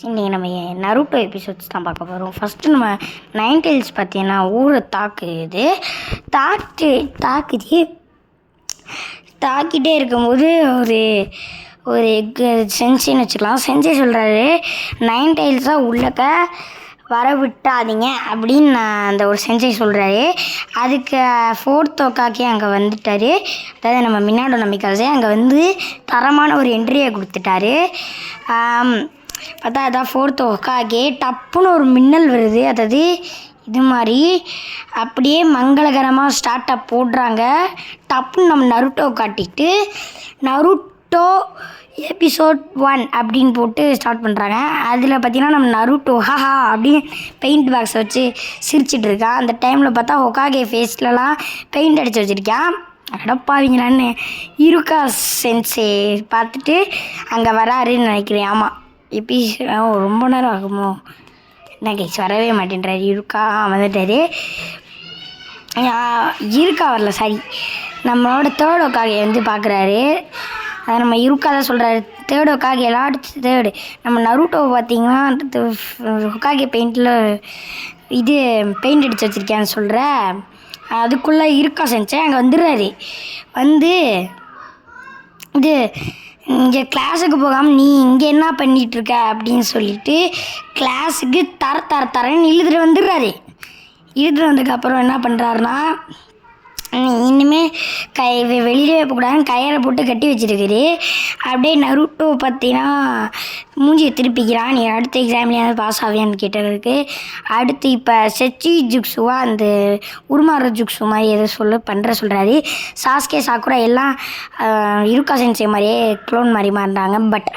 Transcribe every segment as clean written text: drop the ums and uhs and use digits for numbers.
இன்னைக்கு நம்ம Naruto episodes தான் பார்க்க போகிறோம். ஃபஸ்ட்டு நம்ம நைன் டெயில்ஸ் பார்த்தீங்கன்னா ஊரை தாக்குது. தாக்கிட்டே இருக்கும்போது ஒரு ஒரு சென்சின்னு வச்சுக்கலாம். சென்சி சொல்கிறாரு, நைன் டெயில்ஸாக உள்ளக்க வர விட்டாதீங்க அப்படின்னு அந்த ஒரு சென்சை சொல்கிறாரு. அதுக்கு ஃபோர்த் ஒக்காக்கி அங்கே வந்துட்டார். அதாவது நம்ம மினாடோ நம்பிக்காசே அங்கே வந்து தரமான ஒரு என்ட்ரியை கொடுத்துட்டாரு. பார்த்தா அதான் ஃபோர்த் ஒக்காகே டப்புன்னு ஒரு மின்னல் வருது. அதாவது இது மாதிரி அப்படியே மங்களகரமாக ஸ்டார்ட்டப் போடுறாங்க. டப்புன்னு நம்ம நருட்டோ காட்டிட்டு நருட்டோ எபிசோட் 1 அப்படின்னு போட்டு ஸ்டார்ட் பண்ணுறாங்க. அதில் பார்த்திங்கன்னா நம்ம நருட்டோ ஹஹா அப்படின்னு பெயிண்ட் பாக்ஸை வச்சு சிரிச்சிட்டு இருக்கான். அந்த டைமில் பார்த்தா ஹொக்காகே ஃபேஸ்லலாம் பெயிண்ட் அடித்து வச்சுருக்கான். அடப்பாவீங்களான்னு இருக்கா சென்சே பார்த்துட்டு அங்கே வராருன்னு நினைக்கிறேன். ஆமாம், ரொம்ப நேரம் ஆகுமோ என்ன கேஸ் வரவே மாட்டேன்றாரு. இருக்கா வந்துட்டாரு. இருக்கா வரல, சாரி, நம்மளோட தேர்ட் ஒக்காகே வந்து பார்க்குறாரு. அதை நம்ம இருக்கா தான் சொல்கிறாரு. தேர்ட் ஒக்காகே எல்லாத்து தேர்டு நம்ம நருட்டோ பார்த்திங்கன்னா ஒக்காகே பெயிண்டில் இது பெயிண்ட் அடித்து வச்சுருக்கேன்னு சொல்கிற அதுக்குள்ளே இருக்கா செஞ்சேன் அங்கே வந்துடுறாரு. வந்து இது இங்கே கிளாஸுக்கு போகாமல் நீ இங்கே என்ன பண்ணிகிட்ருக்க அப்படின்னு சொல்லிட்டு கிளாஸுக்கு தரேன்னு இழுத்துட்டு வந்துடுறாரு. இழுத்துட்டு வந்ததுக்கப்புறம் என்ன பண்ணுறாருனா, இன்னுமே வெளியிலே போகக்கூடாதுன்னு கயிறை போட்டு கட்டி வச்சுருக்குது. அப்படியே நருட்டோ பார்த்தீங்கன்னா மூஞ்சியை திருப்பிக்கிறான். நீ அடுத்த எக்ஸாம்லேயாவது பாஸ் ஆவியான்னு கேட்டதுக்கு அடுத்து இப்போ செச்சி ஜுக்ஸுவா அந்த உருமாற ஜுக்ஸு மாதிரி எதோ சொல்கிறாரு. சாஸ்கே சாக்குரா எல்லாம் இருக்கா சென்சே மாதிரியே க்ளோன் மாதிரி மாறினாங்க. பட்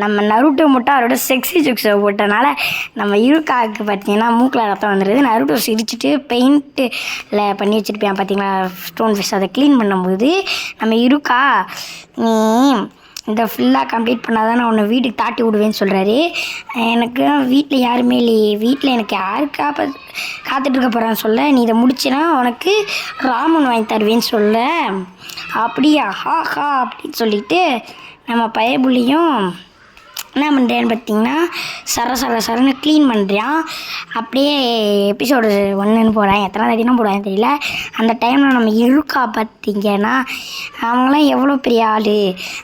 நம்ம நருட்டோ மட்டும் அவரோட செக்ஸி ஜுக்ஸை போட்டனால நம்ம இருக்காவுக்கு பார்த்தீங்கன்னா மூக்கில் ரத்தம் வந்துடுது. நருட்டோ சிரிச்சுட்டு பெயிண்ட்டில் பண்ணி வச்சுருப்பேன் பார்த்தீங்களா ஸ்டோன் ஃபேஸ், அதை க்ளீன் பண்ணும்போது நம்ம இருக்கா நீ இந்த ஃபுல்லாக கம்ப்ளீட் பண்ணால் தான் நான் உன்னை வீட்டுக்கு தாட்டி விடுவேன்னு சொல்கிறாரு. எனக்கு வீட்டில் யாருமே இல்லையே, வீட்டில் எனக்கு யாருக்கா காத்துட்ருக்க போகிறான்னு சொல்ல, நீ இதை முடிச்சினா உனக்கு ராமன் வாங்கி தருவேன்னு சொல்ல. அப்படியா ஹா அப்படின்னு சொல்லிட்டு நம்ம பயபுள்ளியும் என்ன பண்ணுறேன்னு பார்த்தீங்கன்னா சரன்னு க்ளீன் பண்ணுறான். அப்படியே எபிசோடு 1ன்னு போகிறேன், எத்தனை தேதினா போடுவான்னு தெரியல. அந்த டைமில் நம்ம இருக்கா பார்த்திங்கன்னா அவங்களாம் எவ்வளோ பெரிய ஆள்,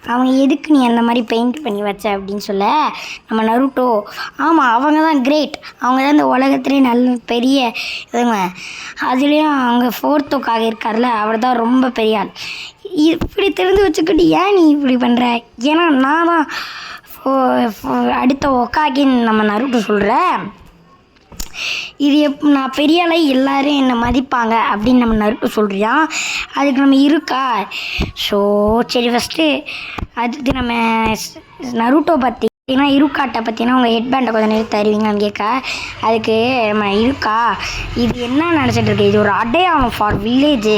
அவங்க எதுக்கு நீ அந்த மாதிரி பெயிண்ட் பண்ணி வச்ச அப்படின்னு சொல்ல நம்ம நருட்டோ ஆமாம் அவங்க தான் கிரேட், அவங்க தான் இந்த உலகத்துலேயே நல்ல பெரிய இதுங்க, அதுலேயும் அவங்க ஃபோர்த் ஒக்காக இருக்கார்ல அவர் தான் ரொம்ப பெரிய ஆள். இப்படி தெரிஞ்சு வச்சுக்கிட்டு ஏன் நீ இப்படி பண்ணுற, ஏன்னா நான் தான் அடுத்த ஒக்காகின்னு நம்ம நருட்டோ சொல்கிறேன். இது நான் பெரிய ஆளை எல்லோரும் என்னை மதிப்பாங்க அப்படின்னு நம்ம நருட்டோ சொல்கிறியான். அதுக்கு நம்ம இருக்கா சரி ஃபஸ்ட்டு அதுக்கு நம்ம நருட்டோ பார்த்திங்கன்னா இருக்காட்டை பார்த்தீங்கன்னா உங்கள் ஹெட் பேண்டை கொஞ்சம் நேரம் தருவீங்கன்னு கேட்க அதுக்கு நம்ம இருக்கா இது என்ன நினச்சிட்டு இருக்கு, இது ஒரு அடையாளம் ஃபார் வில்லேஜு,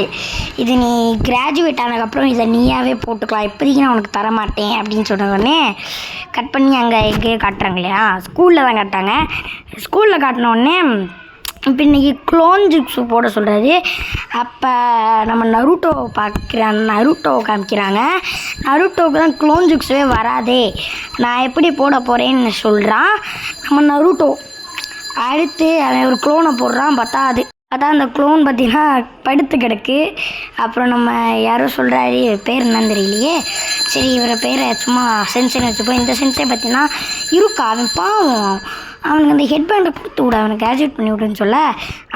இது நீ கிராஜுவேட் ஆனதுக்கப்புறம் இதை நீயாவே போட்டுக்கலாம், இப்போதைக்கு நான் உனக்கு தரமாட்டேன் அப்படின்னு சொன்ன உடனே கட் பண்ணி அங்கே எங்கேயோ காட்டுறாங்க இல்லையா, ஸ்கூலில் தான் காட்டாங்க. ஸ்கூலில் காட்டினோடனே இப்போ இன்றைக்கி க்ளோன் ஜுக்ஸு போட சொல்கிறாரு. அப்போ நம்ம நருட்டோவை காமிக்கிறாங்க. நருட்டோவுக்கு தான் க்ளோன் ஜுக்ஸுவே வராதே, நான் எப்படி போட போகிறேன்னு சொல்கிறான் நம்ம நருட்டோ. அடுத்து அவன் ஒரு க்ளோனை போடுறான். பார்த்தா அந்த க்ளோன் பார்த்திங்கன்னா படுத்து கிடக்கு. அப்புறம் நம்ம யாரோ சொல்கிறாரு, பேர் என்னன்னு தெரியலையே, சரி இவரை பேரை சும்மா சென்சன் வச்சுப்போம். இந்த சென்ஸை பார்த்திங்கன்னா இருக்கா அவன் பாவம், அவனுக்கு அந்த ஹெட் பேண்டை கொடுத்து விட, அவனை கிராஜுவேட் பண்ணி விடுன்னு சொல்ல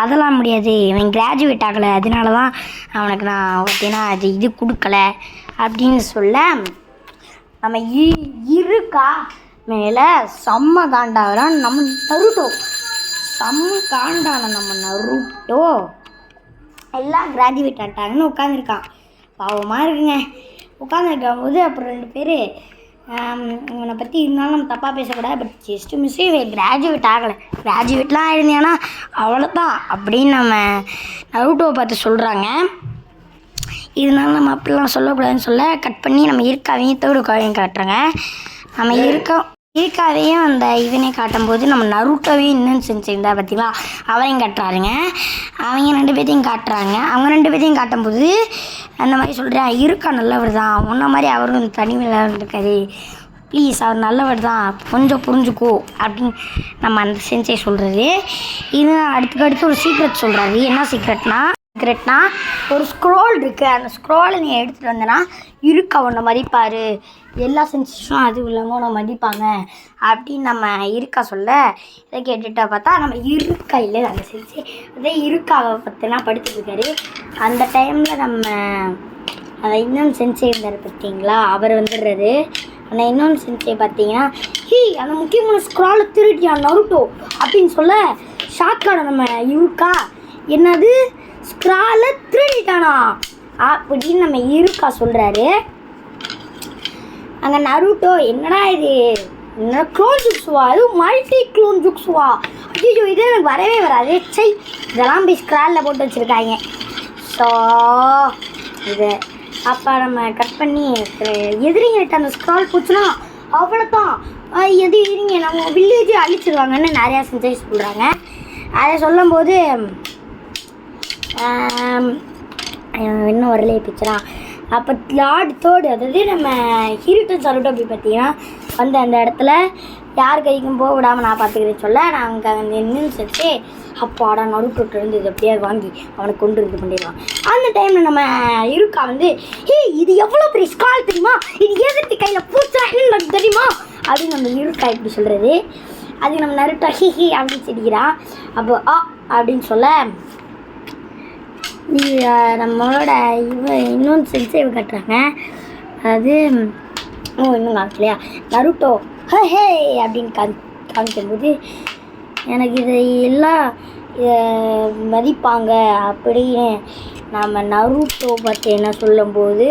அதெல்லாம் முடியாது, இவன் கிராஜுவேட் ஆகலை, அதனால தான் அவனுக்கு நான் பார்த்தீங்கன்னா இது கொடுக்கல அப்படின்னு சொல்ல நம்ம இருக்கா மேலே செம்ம காண்டாகிறான் நம்ம நருட்டோ. நம்ம நருட்டோ எல்லாம் கிராஜுவேட் ஆகிட்டாங்கன்னு உட்காந்துருக்கான். பாவமாக இருக்குங்க உட்காந்துருக்கும் போது அப்புறம் 2 பேர் இவனை பற்றி இருந்தாலும் நம்ம தப்பாக பேசக்கூடாது, பட் ஜஸ்ட்டு மிஸ்ஸு கிராஜுவேட் ஆகலை, கிராஜுவேட்லாம் ஆயிருந்தியானா அவ்வளோதான் அப்படின்னு நம்ம நருட்டோவை பார்த்து சொல்கிறாங்க. இதனால நம்ம அப்படிலாம் சொல்லக்கூடாதுன்னு சொல்ல கட் பண்ணி நம்ம இருக்காவையும் தேர்டுக்காவையும் காட்டுறாங்க. நம்ம இருக்காவையும் அந்த இவனே காட்டும்போது நம்ம நருட்டோவையும் இன்னும் செஞ்சுருந்தா பார்த்தீங்களா அவரையும் காட்டுறாருங்க. அவங்க 2 பேர்த்தையும் காட்டுறாங்க. அவங்க 2 பேர்த்தையும் காட்டும்போது அந்த மாதிரி சொல்கிறேன், இருக்கா நல்லவர் தான், உன்ன மாதிரி அவரும் தனிமையில் இருந்திருக்காரு, ப்ளீஸ் அவர் நல்லவர் தான், கொஞ்சம் புரிஞ்சுக்கோ அப்படின்னு நம்ம அந்த சென்சே சொல்கிறது. இது அடுத்துக்கடுத்து ஒரு சீக்ரெட் சொல்கிறாரு. என்ன சீக்ரெட்னா ஒரு ஸ்க்ரோல் இருக்குது, அந்த ஸ்க்ரோலை நீ எடுத்துகிட்டு வந்தனா இருக்கா உன்னை மதிப்பார், எல்லா சென்சேஷனும் அதுவும் இல்லாமல் உன்னை மதிப்பாங்க அப்படின்னு நம்ம இருக்கா சொல்ல, இதை கேட்டுட்டா பார்த்தா நம்ம இருக்கா இல்லை அந்த சென்சே அதே இருக்காவை பற்றினா படுத்துட்ருக்காரு. அந்த டைமில் நம்ம அந்த இன்னொன்று சென்சே இருந்தார் பார்த்தீங்களா, அவர் வந்துடுறாரு. அந்த இன்னொன்று சென்சே பார்த்தீங்கன்னா அந்த முக்கியமான ஸ்க்ராலை திருட்டியான் நருட்டோ அப்படின்னு சொல்ல ஷாக்கான நம்ம இருக்கா, என்னது ஸ்க்ராலை திருடிட்டானா அப்படின்னு நம்ம இருக்கா சொல்கிறாரு. அங்கே நருட்டோ என்னடா இது, என்ன க்ளோன் ஜுக்ஸுவா, அதுவும் மல்டி க்ளோன் ஜுக்ஸுவா, ஐயோ இது எனக்கு வரவே வராது, சை இதெல்லாம் போய் ஸ்க்ராலில் போட்டு வச்சுருக்காங்க. ஸோ இது அப்போ நம்ம கட் பண்ணி எதிரிங்கிட்ட அந்த ஸ்க்ரால் போச்சுன்னா அவ்வளோதான், எதிரிங்க நம்ம வில்லேஜே அழிச்சிருவாங்கன்னு நிறையா சென்சேஸ் சொல்கிறாங்க. அதை சொல்லும்போது இன்னும் வரலையே பிக்சரா. அப்போ லார்ட் தேர்டு, அதாவது நம்ம ஹிருட்டோ சருட்டோ அப்படி பார்த்தீங்கன்னா வந்து அந்த இடத்துல யார் கைக்கும் போக விடாமல் நான் பார்த்துக்கிறேன்னு சொல்ல நாங்கள் அங்கே நின்று செஞ்சு அப்பாடா நருட்டோட்டு இருந்து இது எப்படியாவது வாங்கி அவனை கொண்டு இது பண்ணிடுவான். அந்த டைமில் நம்ம இருக்கா வந்து இது எவ்வளோ பெரிய ஸ்கால் தெரியுமா, இது எதிர்த்து கையில் பூச்சா என்னன்னு தெரியுமா அப்படின்னு நம்ம இருக்கா இப்படி சொல்கிறது. அதுக்கு நம்ம நருட்டோ ஹி அப்படின்னு சிரிக்கிறான். அப்போ அப்படின்னு சொல்ல நம்மளோட இன்னொன்று சென்சே கட்டுறாங்க. அது இன்னும் காமிக்கலையா நருட்டோ ஹே அப்படின்னு காமிக்கும்போது எனக்கு இதை எல்லாம் மதிப்பாங்க அப்படின்னு நம்ம நருட்டோ பற்றி என்ன சொல்லும்போது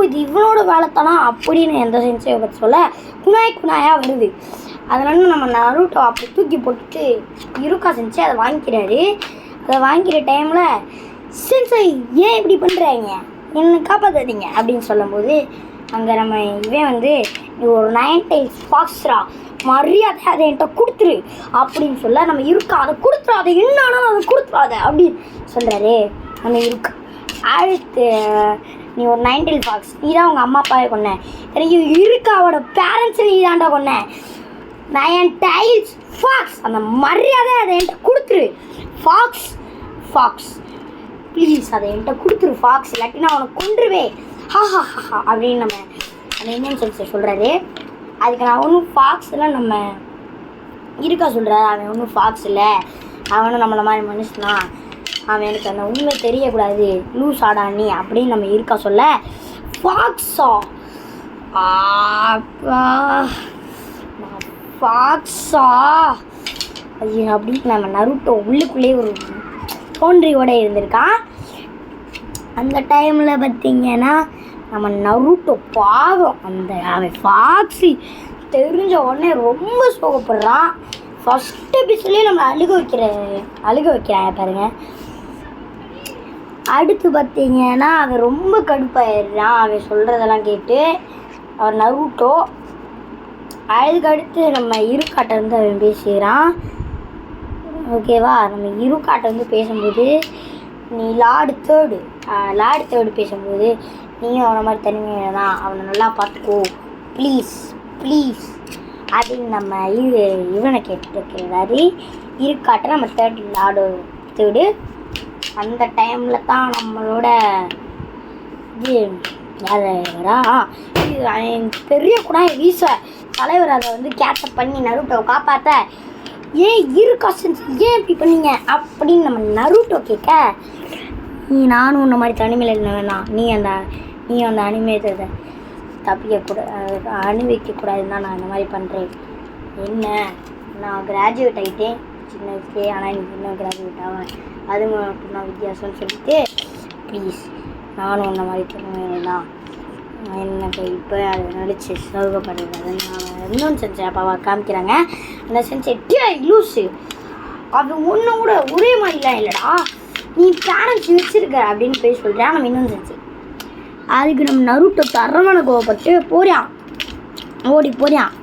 இது இவனோட வேலைத்தானா அப்படின்னு எந்த சென்சேவை பற்றி சொல்ல குனாயாக வருது. அதனால நம்ம நருட்டோ அப்படி தூக்கி போட்டுட்டு இருக்கா சென்சே அதை வாங்கிக்கிறாரு. அதை வாங்கிக்கிற டைமில் சென்சை ஏன் இப்படி பண்ணுறாங்க, என்னை காப்பாற்றாதீங்க அப்படின்னு சொல்லும்போது அங்கே நம்ம இவன் வந்து நீ ஒரு 9 டைல்ஸ் ஃபாக்ஸ்ரா, மரியாதை அதை என்கிட்ட கொடுத்துரு அப்படின்னு சொல்ல நம்ம இருக்கா அதை கொடுத்துடாத, என்னாலும் அதை கொடுத்துடாத அப்படின்னு சொல்கிறாரு நம்ம இருக்கா. அடுத்து நீ ஒரு 9 டைல் ஃபாக்ஸ், நீ தான் உங்கள் அம்மா அப்பாவே கொன்ன, எனக்கு இருக்காவோட பேரண்ட்ஸை நீ தாண்டா கொன்ன, 9 டைல்ஸ் ஃபாக்ஸ் அந்த மரியாதை அதை என்கிட்ட கொடுத்துரு ஃபாக்ஸ் ப்ளீஸ் அதை என்கிட்ட கொடுத்துரு ஃபாக்ஸ், இல்லாட்டி நான் அவனை கொன்றுவேன் ஹா அப்படின்னு நம்ம அந்த இந்தியன் சென்ஸை சொல்கிறாரு. அதுக்கு நான் ஒன்றும் ஃபாக்ஸ்லாம் நம்ம இருக்கா சொல்கிறாரு, அவன் ஒன்றும் ஃபாக்ஸ் இல்லை, அவனும் நம்மளை மாதிரி மனுஷனா, அவன் எனக்கு அந்த உண்மை தெரியக்கூடாது லூஸ் ஆடா நீ அப்படின்னு நம்ம இருக்கா சொல்ல ஃபாக்ஸா ஐயோ அப்படின்னு நம்ம நருட்டோ உள்ளுக்குள்ளேயே ஒரு தோன்றியோட இருந்திருக்கான். அந்த டைமில் பார்த்திங்கன்னா நம்ம நருட்டோ பாவம் அவன் ஃபாக்ஸி தெரிஞ்ச உடனே ரொம்ப சோகப்படுறான். ஃபஸ்ட் எபிசோட்லேயே நம்ம அழுக வைக்கிறாங்க பாருங்கள். அடுத்து பார்த்திங்கன்னா அவன் ரொம்ப கடுப்பாயிடுறான் அவன் சொல்கிறதெல்லாம் கேட்டு. அவன் நருட்டோ அதுக்கடுத்து நம்ம இருக்காட்டை வந்து அவன் பேசுகிறான். ஓகேவா, நம்ம இருக்காட்டை வந்து பேசும்போது நீ லார்டு தேர்டு பேசும்போது நீயும் அவனை மாதிரி தனிமையாக தான், அவனை நல்லா பார்த்துக்கோ ப்ளீஸ் அப்படின்னு நம்ம இவனை கேட்டுருக்கிறாரு இருக்காட்டை நம்ம லார்டு தேர்டு. அந்த டைமில் தான் நம்மளோட இது யாரா பெரிய கூட வீச தலைவர் அதை வந்து கேட்சப் பண்ணி நருட்டோவை காப்பாற்ற ஏன் இருக்கா சென்ஸ் ஏன் இப்படி பண்ணீங்க அப்படின்னு நம்ம நருட்டோ கேட்க நானும் உன்ன மாதிரி தனிமையில் இருந்த வேணாம், நீ அந்த அனிமேட்டை அணிவிக்கக்கூடாதுன்னு தான் நான் இந்த மாதிரி பண்ணுறேன். என்ன நான் கிராஜுவேட் ஆகிட்டேன் சின்ன வயசுலேயே, ஆனால் எனக்கு இன்னும் கிராஜுவேட் ஆவேன், அது மட்டும் நான் வித்தியாசம்னு சொல்லிட்டு ப்ளீஸ் நானும் உன்ன மாதிரி தனிமையில் தான் எனக்கு இப்போ அதை நடிச்சு சௌகப்படுறது நான் இன்னொன்று செஞ்சேன் அப்பாவை காமிக்கிறாங்க. அந்த செஞ்சு லூஸு அது ஒன்றும் கூட ஒரே மாதிரிலாம் இல்லைடா, நீ பேரண்ட்ஸ் வச்சுருக்க அப்படின்னு போய் சொல்கிறேன். நம்ம இன்னொன்று செஞ்சு அதுக்கு நம்ம நருட்டோ தரமான கோவப்பட்டு ஓடி போறியான்.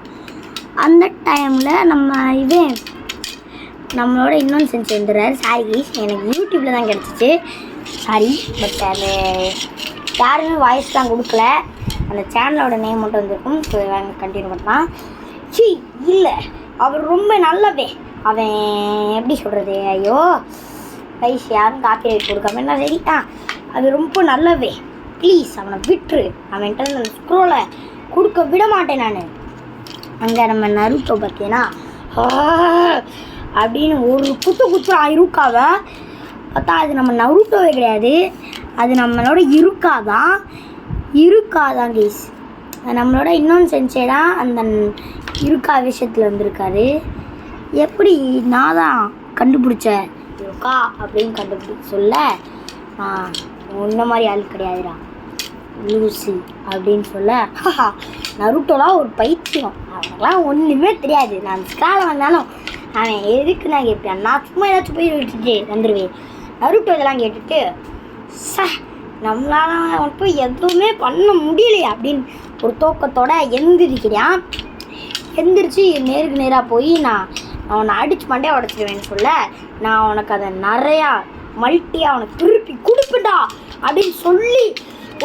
அந்த டைமில் நம்மளோட இன்னொன்று செஞ்சு வந்துடுறாரு. சாரி எனக்கு யூடியூப்பில் தான் கிடச்சிச்சு, சாரி, பட் அது யாருமே வாய்ஸ் தான் கொடுக்கல, அந்த சேனலோட நேம் மட்டும் வந்துருக்கும். ஸோ வாங்க கண்டினியூ பண்ணலாம். சி இல்லை, அவர் ரொம்ப நல்லவே. அவன் எப்படி சொல்கிறது, ஐயோ கைஸ் யாரும் காப்பி ரைட் கொடுக்காம என்ன சரி. அது ரொம்ப நல்லவே. ப்ளீஸ் அவனை விட்டுரு. அவன்கிட்ட அந்த ஸ்க்ரோலை கொடுக்க விட மாட்டேன் நான். அங்கே நம்ம நருட்டோ பார்த்தீங்கன்னா அப்படின்னு ஒரு குத்துறான் இருக்காவை. பார்த்தா அது நம்ம நருட்டோவே கிடையாது, அது நம்மளோட இருக்காதான் கைஸ். நம்மளோட இன்னொன்று சென்சே தான் அந்த இருக்கா விஷயத்தில் வந்திருக்காரு. எப்படி நான் தான் கண்டுபிடிச்சேன் இருக்கா அப்படின்னு கண்டுபிடிச்ச சொல்ல உன்ன மாதிரி ஆள் கிடையாதுடா லூசி அப்படின்னு சொல்ல நருட்டோலாம் ஒரு பைத்தியம், அவனுக்குலாம் ஒன்றுமே தெரியாது. நான் ஸ்கால வந்தாலும் அவன் எதுக்கு நான் கேட்பேன், நான் சும்மா ஏதாச்சும் போய் விட்டுட்டு வந்துடுவேன். நருட்டோ இதெல்லாம் கேட்டுட்டு நம்மளால அவனுக்கு எதுவுமே பண்ண முடியலையே அப்படின்னு ஒரு தோக்கத்தோட எந்திரிச்சு நேருக்கு நேராக போய் நான் அவனை அடிச்சு மண்டையை உடச்சிடுவேன்னு சொல்ல, நான் உனக்கு அதை நிறையா மல்ட்டியாக அவனுக்கு திருப்பி கொடுப்பேன்டா அப்படின்னு சொல்லி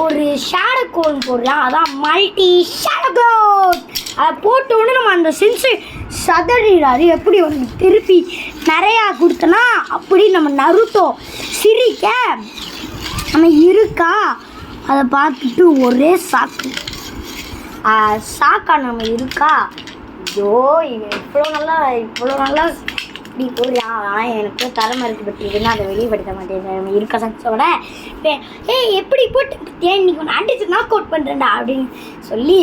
ஒரு ஷேடோ கோன் போடுறான். அதான் மல்டி ஷேடோ கோன். அதை போட்ட உடனே நம்ம அந்த சென்ஸு சதறிடாது. எப்படி உனக்கு திருப்பி நிறையா கொடுத்தனா அப்படி நம்ம நருட்டோ சிரிக்க நம்ம இருக்கா அதை பார்த்துட்டு ஒரே சாக்கா நம்ம இருக்கா. ஐயோ இவ்வளோ நல்லா இப்படி போடுறான். ஆனால் எனக்கு திறமை இருக்குன்னு அதை வெளிப்படுத்த மாட்டேன். நம்ம இருக்க சச்சோட எப்படி போட்டு இன்னைக்கு ஒன்று அடிச்சு நாக் அவுட் பண்ணுறேன்டா அப்படின்னு சொல்லி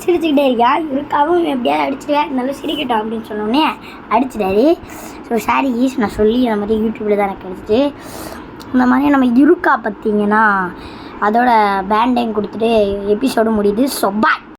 சிரிச்சுக்கிட்டே இருக்கா. இருக்காவும் எப்படியாவது அடிச்சுடுவேன், நல்லா சிரிக்கட்டும் அப்படின்னு சொன்னோடனே அடிச்சிடாரு. ஸோ சாரி ஈஸ் நான் சொல்லி அந்த மாதிரி யூடியூப்பில் தான் எனக்கு கிடச்சிச்சு. இந்த மாதிரி நம்ம இருக்கா பார்த்தீங்கன்னா அதோட பேண்டையும் கொடுத்துட்டு எபிசோடு முடியுது. So bye.